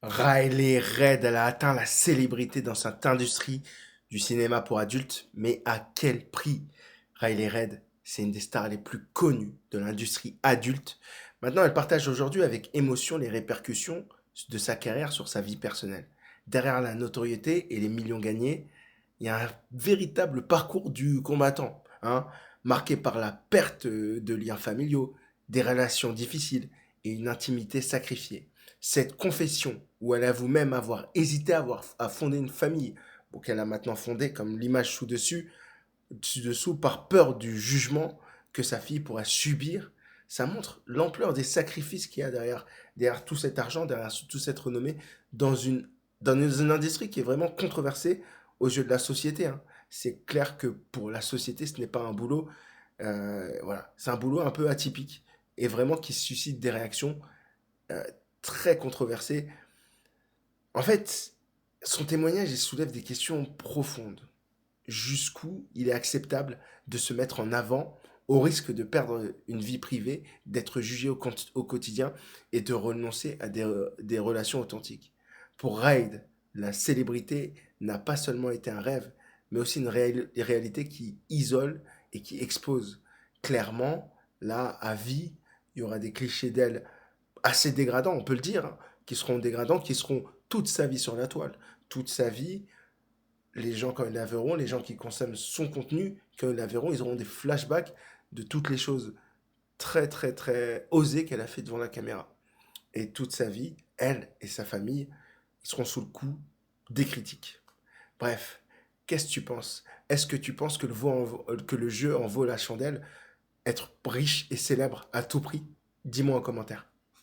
Riley Reid, elle a atteint la célébrité dans cette industrie du cinéma pour adultes, mais à quel prix? Riley Reid, c'est une des stars les plus connues de l'industrie adulte. Maintenant, elle partage aujourd'hui avec émotion les répercussions de sa carrière sur sa vie personnelle. Derrière la notoriété et les millions gagnés, il y a un véritable parcours du combattant, hein, marqué par la perte de liens familiaux, des relations difficiles et une intimité sacrifiée. Cette confession, où elle avoue même avoir hésité à fonder une famille, bon, qu'elle a maintenant fondée comme l'image dessous, par peur du jugement que sa fille pourra subir, ça montre l'ampleur des sacrifices qu'il y a derrière tout cet argent, derrière toute cette renommée, dans une, dans une industrie qui est vraiment controversée aux yeux de la société, hein. C'est clair que pour la société, ce n'est pas un boulot, voilà, c'est un boulot un peu atypique et vraiment qui suscite des réactions euh, très controversées. En fait, son témoignage il soulève des questions profondes. Jusqu'où il est acceptable de se mettre en avant au risque de perdre une vie privée, d'être jugé au quotidien et de renoncer à des relations authentiques. Pour Raid, la célébrité n'a pas seulement été un rêve, mais aussi une réalité qui isole et qui expose. Clairement, là, à vie, il y aura des clichés d'elle assez dégradants, on peut le dire, hein, qui seront dégradants, qui seront toute sa vie sur la toile. Toute sa vie, les gens, quand ils la verront, les gens qui consomment son contenu, quand ils la verront, ils auront des flashbacks de toutes les choses très, très, très osées qu'elle a fait devant la caméra. Et toute sa vie, elle et sa famille, ils seront sous le coup des critiques. Bref, qu'est-ce que tu penses? Est-ce que tu penses que le jeu en vaut la chandelle? Être riche et célèbre à tout prix? Dis-moi en commentaire.